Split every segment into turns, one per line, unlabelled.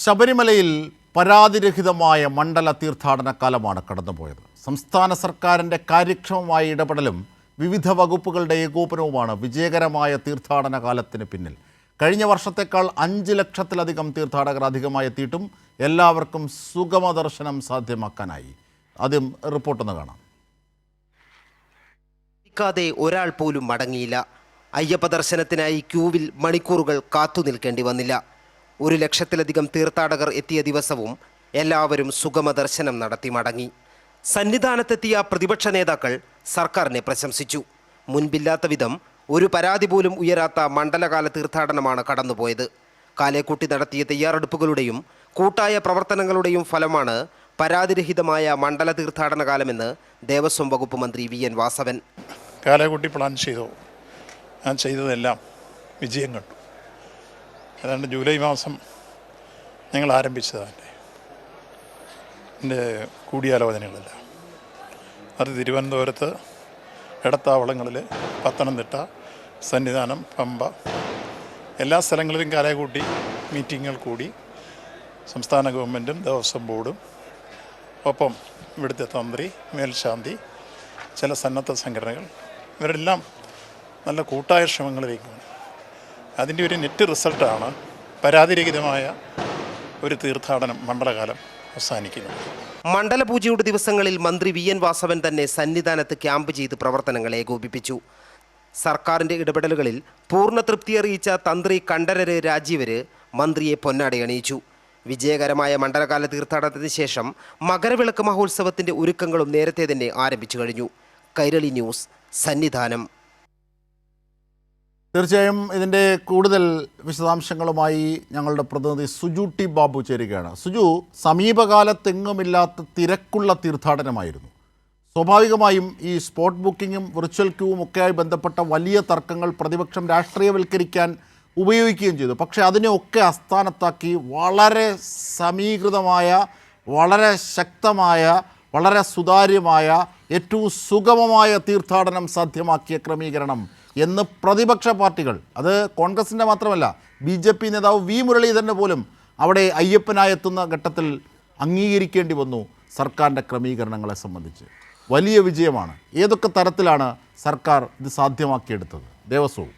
ശബരിമലയിൽ പരാതിരഹിതമായ മണ്ഡല തീർത്ഥാടന കാലമാണ് കടന്നുപോയത്. സംസ്ഥാന സർക്കാരിൻ്റെ കാര്യക്ഷമമായ ഇടപെടലും വിവിധ വകുപ്പുകളുടെ ഏകോപനവുമാണ് വിജയകരമായ തീർത്ഥാടന കാലത്തിന് പിന്നിൽ. കഴിഞ്ഞ വർഷത്തേക്കാൾ 5 ലക്ഷത്തിലധികം തീർത്ഥാടകർ അധികമായി എത്തിയിട്ടും എല്ലാവർക്കും സുഗമ ദർശനം സാധ്യമാക്കാനായി. ആദ്യം റിപ്പോർട്ടൊന്ന് കാണാം.
ഒരാൾ പോലും മടങ്ങിയില്ല. അയ്യപ്പ ദർശനത്തിനായി ക്യൂവിൽ മണിക്കൂറുകൾ കാത്തു നിൽക്കേണ്ടി വന്നില്ല. 1 ലക്ഷത്തിലധികം തീർത്ഥാടകർ എത്തിയ ദിവസവും എല്ലാവരും സുഗമ ദർശനം നടത്തി മടങ്ങി. സന്നിധാനത്തെത്തിയ പ്രതിപക്ഷ നേതാക്കൾ സർക്കാരിനെ പ്രശംസിച്ചു. മുൻപില്ലാത്ത വിധം ഒരു പരാതി പോലും ഉയരാത്ത മണ്ഡലകാല തീർത്ഥാടനമാണ് കടന്നുപോയത്. കാലേക്കൂട്ടി നടത്തിയ തയ്യാറെടുപ്പുകളുടെയും കൂട്ടായ പ്രവർത്തനങ്ങളുടെയും ഫലമാണ് പരാതിരഹിതമായ മണ്ഡല തീർത്ഥാടന കാലമെന്ന് ദേവസ്വം വകുപ്പ് മന്ത്രി VN വാസവൻ.
കാലേക്കൂട്ടി പ്ലാൻ ചെയ്തു. ഞാൻ ചെയ്തതെല്ലാം വിജയം കണ്ടു. ഏതാണ്ട് ജൂലൈ മാസം ഞങ്ങൾ ആരംഭിച്ചതാണ് എൻ്റെ കൂടിയാലോചനകളെല്ലാം. അത് തിരുവനന്തപുരത്ത്, ഇടത്താവളങ്ങളിൽ, പത്തനംതിട്ട, സന്നിധാനം, പമ്പ എല്ലാ സ്ഥലങ്ങളിലും കാലേക്കൂട്ടി മീറ്റിങ്ങുകൾ കൂടി സംസ്ഥാന ഗവൺമെൻറ്റും ദേവസ്വം ബോർഡും ഒപ്പം ഇവിടുത്തെ തന്ത്രി, മേൽശാന്തി, ചില സന്നദ്ധ സംഘടനകൾ ഇവരെല്ലാം നല്ല കൂട്ടായ ശ്രമങ്ങളിലേക്കാണ്. അതിൻ്റെ ഒരു നെറ്റ് റിസൾട്ടാണ് പരാതിരഹിതമായ ഒരു തീർത്ഥാടനം മണ്ഡലകാലം അവസാനിക്കുന്നത്.
മണ്ഡലപൂജയുടെ ദിവസങ്ങളിൽ മന്ത്രി VN വാസവൻ തന്നെ സന്നിധാനത്ത് ക്യാമ്പ് ചെയ്ത് പ്രവർത്തനങ്ങൾ ഏകോപിപ്പിച്ചു. സർക്കാരിൻ്റെ ഇടപെടലുകളിൽ പൂർണ്ണ തൃപ്തി അറിയിച്ച തന്ത്രി കണ്ഠരര് രാജീവര് മന്ത്രിയെ പൊന്നാടയണിയിച്ചു. വിജയകരമായ മണ്ഡലകാല തീർത്ഥാടനത്തിന് ശേഷം മകരവിളക്ക് മഹോത്സവത്തിൻ്റെ ഒരുക്കങ്ങളും നേരത്തെ തന്നെ ആരംഭിച്ചു കഴിഞ്ഞു. കൈരളി ന്യൂസ്, സന്നിധാനം.
തീർച്ചയായും ഇതിൻ്റെ കൂടുതൽ വിശദാംശങ്ങളുമായി ഞങ്ങളുടെ പ്രതിനിധി സുജു ടി ബാബു ചേരുകയാണ്. സുജു, സമീപകാലത്തെങ്ങുമില്ലാത്ത തിരക്കുള്ള തീർത്ഥാടനമായിരുന്നു. സ്വാഭാവികമായും ഈ സ്പോട്ട് ബുക്കിങ്ങും വിർച്വൽ ക്യൂവും ഒക്കെയായി ബന്ധപ്പെട്ട വലിയ തർക്കങ്ങൾ പ്രതിപക്ഷം രാഷ്ട്രീയവൽക്കരിക്കാൻ ഉപയോഗിക്കുകയും ചെയ്തു. പക്ഷേ അതിനെയൊക്കെ അസ്ഥാനത്താക്കി വളരെ സമീകൃതമായ, വളരെ ശക്തമായ, വളരെ സുതാര്യമായ, ഏറ്റവും സുഗമമായ തീർത്ഥാടനം സാധ്യമാക്കിയ ക്രമീകരണം എന്ന് പ്രതിപക്ഷ പാർട്ടികൾ, അത് കോൺഗ്രസിൻ്റെ മാത്രമല്ല BJP നേതാവ് V മുരളീധരന് പോലും അവിടെ അയ്യപ്പനായെത്തുന്ന ഘട്ടത്തിൽ അംഗീകരിക്കേണ്ടി വന്നു സർക്കാരിൻ്റെ ക്രമീകരണങ്ങളെ സംബന്ധിച്ച്. വലിയ വിജയമാണ്. ഏതൊക്കെ തരത്തിലാണ് സർക്കാർ ഇത് സാധ്യമാക്കിയെടുത്തത്? ദേവസ്വവും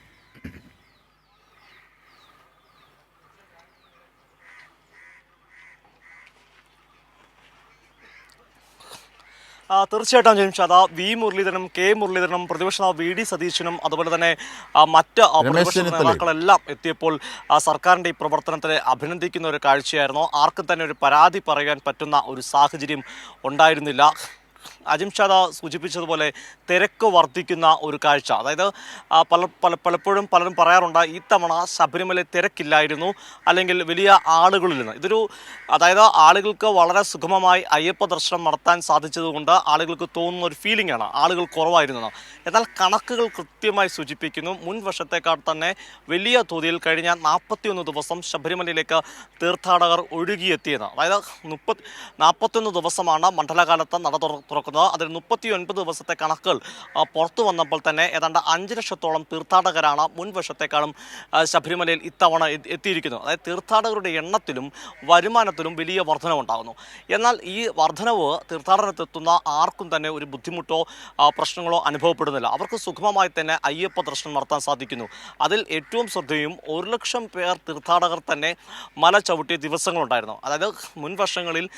തീർച്ചയായിട്ടും ജയിംഷാദ, V മുരളീധരനും K മുരളീധരനും പ്രതിപക്ഷ നേതാവ് VD സതീശനും അതുപോലെ തന്നെ മറ്റ് പ്രതിപക്ഷ നേതാക്കളെല്ലാം എത്തിയപ്പോൾ സർക്കാരിൻ്റെ ഈ പ്രവർത്തനത്തെ അഭിനന്ദിക്കുന്ന ഒരു കാഴ്ചയായിരുന്നു. ആർക്കും തന്നെ ഒരു പരാതി പറയാൻ പറ്റുന്ന ഒരു സാഹചര്യം ഉണ്ടായിരുന്നില്ല. അജിംഷാദ സൂചിപ്പിച്ചതുപോലെ തിരക്ക് വർദ്ധിക്കുന്ന ഒരു കാഴ്ച. അതായത് പലപ്പോഴും പലരും പറയാറുണ്ട്, ഈ തവണ ശബരിമല തിരക്കില്ലായിരുന്നു, അല്ലെങ്കിൽ വലിയ ആളുകളിൽ ഇതൊരു, അതായത് ആളുകൾക്ക് വളരെ സുഗമമായി അയ്യപ്പ ദർശനം നടത്താൻ സാധിച്ചതുകൊണ്ട് ആളുകൾക്ക് തോന്നുന്ന ഒരു ഫീലിംഗ് ആണ് ആളുകൾ കുറവായിരുന്നത്. എന്നാൽ കണക്കുകൾ കൃത്യമായി സൂചിപ്പിക്കുന്നു, മുൻ വർഷത്തേക്കാൾ തന്നെ വലിയ തോതിൽ കഴിഞ്ഞ 41 ദിവസം ശബരിമലയിലേക്ക് തീർത്ഥാടകർ ഒഴുകിയെത്തിയത്. അതായത് 41 ദിവസമാണ് മണ്ഡലകാലത്ത് നട തുറക്കുന്നത്. അതിൽ 39 ദിവസത്തെ കണക്കുകൾ പുറത്തു വന്നപ്പോൾ തന്നെ ഏതാണ്ട് 5 ലക്ഷത്തോളം തീർത്ഥാടകരാണ് മുൻ വർഷത്തെക്കാളും ശബരിമലയിൽ ഇത്തവണ എത്തിയിരിക്കുന്നത്. അതായത് തീർത്ഥാടകരുടെ എണ്ണത്തിലും വരുമാനത്തിലും വലിയ വർധനവുണ്ടാകുന്നു. എന്നാൽ ഈ വർധനവ് തീർത്ഥാടനത്തെത്തുന്ന ആർക്കും തന്നെ ഒരു ബുദ്ധിമുട്ടോ പ്രശ്നങ്ങളോ അനുഭവപ്പെടുന്നില്ല. അവർക്ക് സുഗമമായി തന്നെ അയ്യപ്പ ദർശനം നടത്താൻ സാധിക്കുന്നു. അതിൽ ഏറ്റവും ശ്രദ്ധേയം 1 ലക്ഷം പേർ തീർത്ഥാടകർ തന്നെ മല ചവിട്ടിയ ദിവസങ്ങളുണ്ടായിരുന്നു. അതായത് മുൻ വർഷങ്ങളിൽ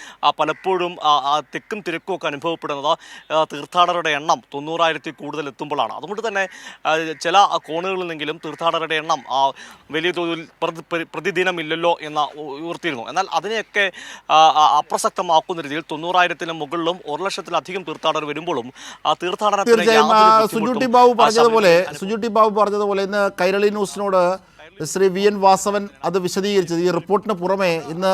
പലപ്പോഴും തിക്കും തിരക്കും ഒക്കെ അനുഭവപ്പെടുന്നത് തീർത്ഥാടകരുടെ എണ്ണം 90,000 കൂടുതൽ എത്തുമ്പോഴാണ്. അതുകൊണ്ട് തന്നെ ചില കോണുകളിൽ നിന്നെങ്കിലും തീർത്ഥാടകരുടെ എണ്ണം വലിയ തോതിൽ പ്രതിദിനമില്ലല്ലോ എന്ന് ഉയർത്തിയിരുന്നു. എന്നാൽ അതിനെയൊക്കെ അപ്രസക്തമാക്കുന്ന രീതിയിൽ 90,000-ന് മുകളിലും 1 ലക്ഷത്തിലധികം തീർത്ഥാടകർ വരുമ്പോഴും തീർത്ഥാടനത്തിന്
സുജു ടി ബാബു പറഞ്ഞതുപോലെ ഇന്ന് കൈരളി ന്യൂസിനോട് ശ്രീ VN വാസവൻ അത് വിശദീകരിച്ചത്, ഈ റിപ്പോർട്ടിന് പുറമെ ഇന്ന്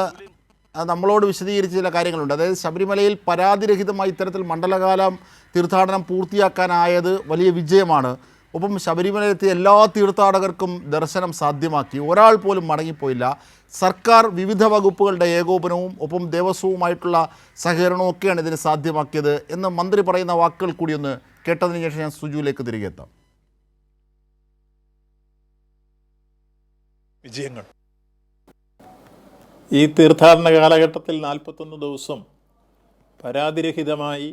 നമ്മളോട് വിശദീകരിച്ച ചില കാര്യങ്ങളുണ്ട്. അതായത് ശബരിമലയിൽ പരാതിരഹിതമായി ഇത്തരത്തിൽ മണ്ഡലകാലം തീർത്ഥാടനം പൂർത്തിയാക്കാനായത് വലിയ വിജയമാണ്. ഒപ്പം ശബരിമലയിലെത്തിയ എല്ലാ തീർത്ഥാടകർക്കും ദർശനം സാധ്യമാക്കി, ഒരാൾ പോലും മടങ്ങിപ്പോയില്ല. സർക്കാർ വിവിധ വകുപ്പുകളുടെ ഏകോപനവും ഒപ്പം ദേവസ്വവുമായിട്ടുള്ള സഹകരണവും ഒക്കെയാണ് ഇതിന് സാധ്യമാക്കിയത് എന്ന് മന്ത്രി പറയുന്ന വാക്കുകൾ കൂടി ഒന്ന് കേട്ടതിന് ശേഷം ഞാൻ സുജുവിലേക്ക് തിരികെ എത്താം.
വിജയങ്ങൾ ഈ തീർത്ഥാടന കാലഘട്ടത്തിൽ 41 ദിവസം പരാതിരഹിതമായി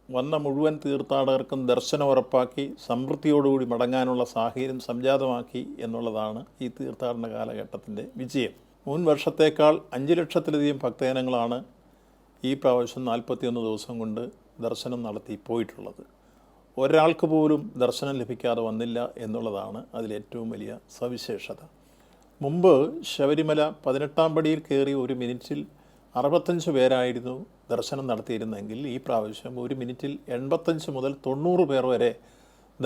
വന്ന മുഴുവൻ തീർത്ഥാടകർക്കും ദർശനം ഉറപ്പാക്കി സമൃദ്ധിയോടുകൂടി മടങ്ങാനുള്ള സാഹചര്യം സംജാതമാക്കി എന്നുള്ളതാണ് ഈ തീർത്ഥാടന കാലഘട്ടത്തിൻ്റെ വിജയം. മുൻ വർഷത്തേക്കാൾ 5 ലക്ഷത്തിലധികം ഭക്തജനങ്ങളാണ് ഈ പ്രാവശ്യം 41 ദിവസം കൊണ്ട് ദർശനം നടത്തി പോയിട്ടുള്ളത്. ഒരാൾക്ക് പോലും ദർശനം ലഭിക്കാതെ വന്നില്ല എന്നുള്ളതാണ് അതിലേറ്റവും വലിയ സവിശേഷത. മുമ്പ് ശബരിമല 18-ാം പടിയിൽ കയറി 1 മിനിറ്റിൽ 65 പേരായിരുന്നു ദർശനം നടത്തിയിരുന്നെങ്കിൽ ഈ പ്രാവശ്യം 1 മിനിറ്റിൽ 85 മുതൽ 90 പേർ വരെ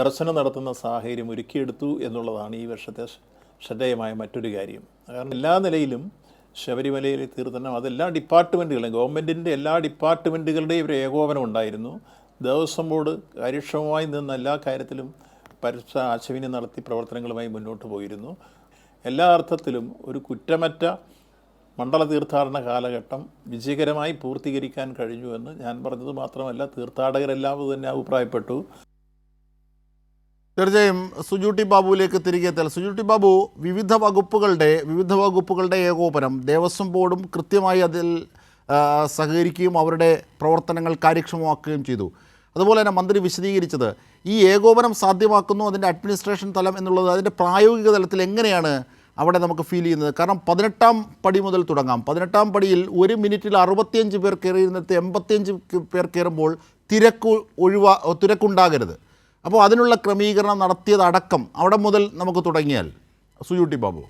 ദർശനം നടത്തുന്ന സാഹചര്യം ഒരുക്കിയെടുത്തു എന്നുള്ളതാണ് ഈ വർഷത്തെ ശ്രദ്ധേയമായ മറ്റൊരു കാര്യം. കാരണം എല്ലാ നിലയിലും ശബരിമലയിലെ തീർത്ഥാടനം അതെല്ലാ ഡിപ്പാർട്ട്മെൻറ്റുകളും ഗവൺമെൻറ്റിൻ്റെ എല്ലാ ഡിപ്പാർട്ട്മെൻറ്റുകളുടെയും ഒരു ഏകോപനം ഉണ്ടായിരുന്നു. ദേവസ്വം ബോർഡ് കാര്യക്ഷമമായി നിന്ന് എല്ലാ കാര്യത്തിലും പരസ്പര ആശയവിനിമയം നടത്തി പ്രവർത്തനങ്ങളുമായി മുന്നോട്ട് പോയിരുന്നു. എല്ലാ അർത്ഥത്തിലും ഒരു കുറ്റമറ്റ മണ്ഡല തീർത്ഥാടന കാലഘട്ടം വിജയകരമായി പൂർത്തീകരിക്കാൻ കഴിഞ്ഞു എന്ന് ഞാൻ പറഞ്ഞത് മാത്രമല്ല, തീർത്ഥാടകരെല്ലാം തന്നെ അഭിപ്രായപ്പെട്ടു.
തീർച്ചയായും സുജൂട്ടി ബാബുവിലേക്ക് തിരികെ എത്താൻ. സുജൂട്ടി ബാബു, വിവിധ വകുപ്പുകളുടെ ഏകോപനം, ദേവസ്വം ബോർഡും കൃത്യമായി അതിൽ സഹകരിക്കുകയും അവരുടെ പ്രവർത്തനങ്ങൾ കാര്യക്ഷമമാക്കുകയും ചെയ്തു. അതുപോലെ തന്നെ മന്ത്രി വിശദീകരിച്ചത് ഈ ഏകോപനം സാധ്യമാക്കുന്നു അതിൻ്റെ അഡ്മിനിസ്ട്രേഷൻ തലം എന്നുള്ളത് അതിൻ്റെ പ്രായോഗിക തലത്തിൽ എങ്ങനെയാണ് അവിടെ നമുക്ക് ഫീൽ ചെയ്യുന്നത്? കാരണം 18-ാം പടി മുതൽ തുടങ്ങാം. 18-ാം പടിയിൽ 1 മിനിറ്റിൽ 65 പേർ കയറിയിരുന്നിടത്ത് 85 പേർ കയറുമ്പോൾ തിരക്കുണ്ടാകരുത്. അപ്പോൾ അതിനുള്ള ക്രമീകരണം നടത്തിയതടക്കം അവിടെ മുതൽ നമുക്ക് തുടങ്ങിയാൽ സുജൂട്ടി ബാബു.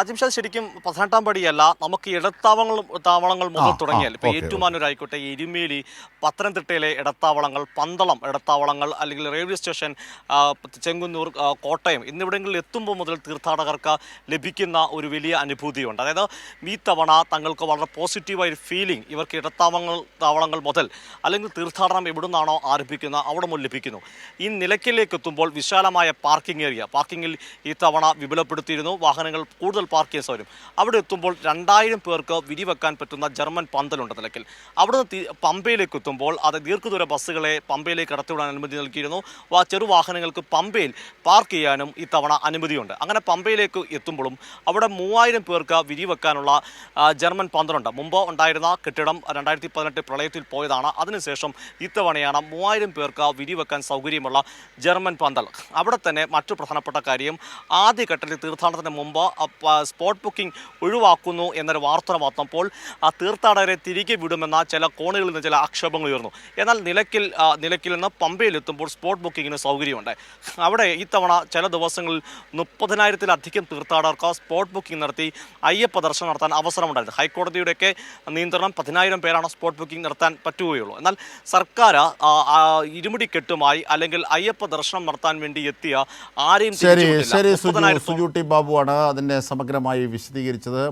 അജിംഷാദ്, ശരിക്കും 18-ാം പടിയല്ല, നമുക്ക് ഇടത്താവളങ്ങൾ മുതൽ തുടങ്ങിയാൽ ഇപ്പോൾ ഏറ്റുമാനൂരായിക്കോട്ടെ, എരുമേലി, പത്തനംതിട്ടയിലെ ഇടത്താവളങ്ങൾ, പന്തളം ഇടത്താവളങ്ങൾ, അല്ലെങ്കിൽ റെയിൽവേ സ്റ്റേഷൻ, ചെങ്ങന്നൂർ, കോട്ടയം എന്നിവിടങ്ങളിൽ എത്തുമ്പോൾ മുതൽ തീർത്ഥാടകർക്ക് ലഭിക്കുന്ന ഒരു വലിയ അനുഭൂതിയുണ്ട്. അതായത് ഈ തവണ തങ്ങൾക്ക് വളരെ പോസിറ്റീവായ ഫീലിംഗ് ഇവർക്ക് ഇടത്താവളങ്ങൾ മുതൽ, അല്ലെങ്കിൽ തീർത്ഥാടനം എവിടുന്നാണോ ആരംഭിക്കുന്നത് അവിടെ മുതൽ ലഭിക്കുന്നു. ഈ നിലയ്ക്കലേക്ക് എത്തുമ്പോൾ വിശാലമായ പാർക്കിങ്ങിൽ ഈ തവണ വിപുലപ്പെടുത്തിയിരുന്നു. വാഹനങ്ങൾ കൂടുതൽ പാർക്ക് ചെയ്യാൻ സൗകര്യം. അവിടെ എത്തുമ്പോൾ 2000 പേർക്ക് വിരിവെക്കാൻ പറ്റുന്ന ജർമ്മൻ പന്തലുണ്ട് നിലയ്ക്കൽ. അവിടുന്ന് പമ്പയിലേക്ക് എത്തുമ്പോൾ അത് ദീർഘദൂര ബസ്സുകളെ പമ്പയിലേക്ക് കടത്തിവിടാൻ അനുമതി നൽകിയിരുന്നു. ചെറുവാഹനങ്ങൾക്ക് പമ്പയിൽ പാർക്ക് ചെയ്യാനും ഈ തവണ അനുമതിയുണ്ട്. അങ്ങനെ പമ്പയിലേക്ക് എത്തുമ്പോഴും അവിടെ 3000 പേർക്ക് വിരിവെക്കാനുള്ള ജർമ്മൻ പന്തലുണ്ട്. മുമ്പ് ഉണ്ടായിരുന്ന കെട്ടിടം 2018 പ്രളയത്തിൽ പോയതാണ്. അതിനുശേഷം ഇത്തവണയാണ് 3000 പേർക്ക് വിരിവെക്കാൻ സൗകര്യമുള്ള ജർമ്മൻ പന്തൽ. അവിടെ തന്നെ മറ്റു പ്രധാനപ്പെട്ട കാര്യം, ആദ്യഘട്ടത്തിൽ തീർത്ഥാടനത്തിന് മുമ്പ് സ്പോട്ട് ബുക്കിംഗ് ഒഴിവാക്കുന്നു എന്നൊരു വാർത്ത വന്നപ്പോൾ തീർത്ഥാടകരെ തിരികെ വിടുമെന്ന ചില കോണുകളിൽ നിന്ന് ചില ആക്ഷേപങ്ങൾ ഉയർന്നു. എന്നാൽ നിലയ്ക്കിൽ നിന്ന് പമ്പയിലെത്തുമ്പോൾ സ്പോട്ട് ബുക്കിങ്ങിന് സൗകര്യമുണ്ട്. അവിടെ ഇത്തവണ ചില ദിവസങ്ങളിൽ 30,000-ത്തിലധികം തീർത്ഥാടകർക്ക് സ്പോട്ട് ബുക്കിംഗ് നടത്തി അയ്യപ്പ ദർശനം നടത്താൻ അവസരമുണ്ടായിരുന്നു. ഹൈക്കോടതിയുടെയൊക്കെ നിയന്ത്രണം 10,000 പേരാണ് സ്പോട്ട് ബുക്കിംഗ് നടത്താൻ പറ്റുകയുള്ളൂ. എന്നാൽ സർക്കാർ ഇരുമുടിക്കെട്ടുമായി അല്ലെങ്കിൽ അയ്യപ്പ ദർശനം നടത്താൻ വേണ്ടി എത്തിയ ആരെയും
ശരി സുജൂട്ടി ബാബുവാണ് അതിൻ്റെ സമഗ്രമായി വിശദീകരിച്ചത്.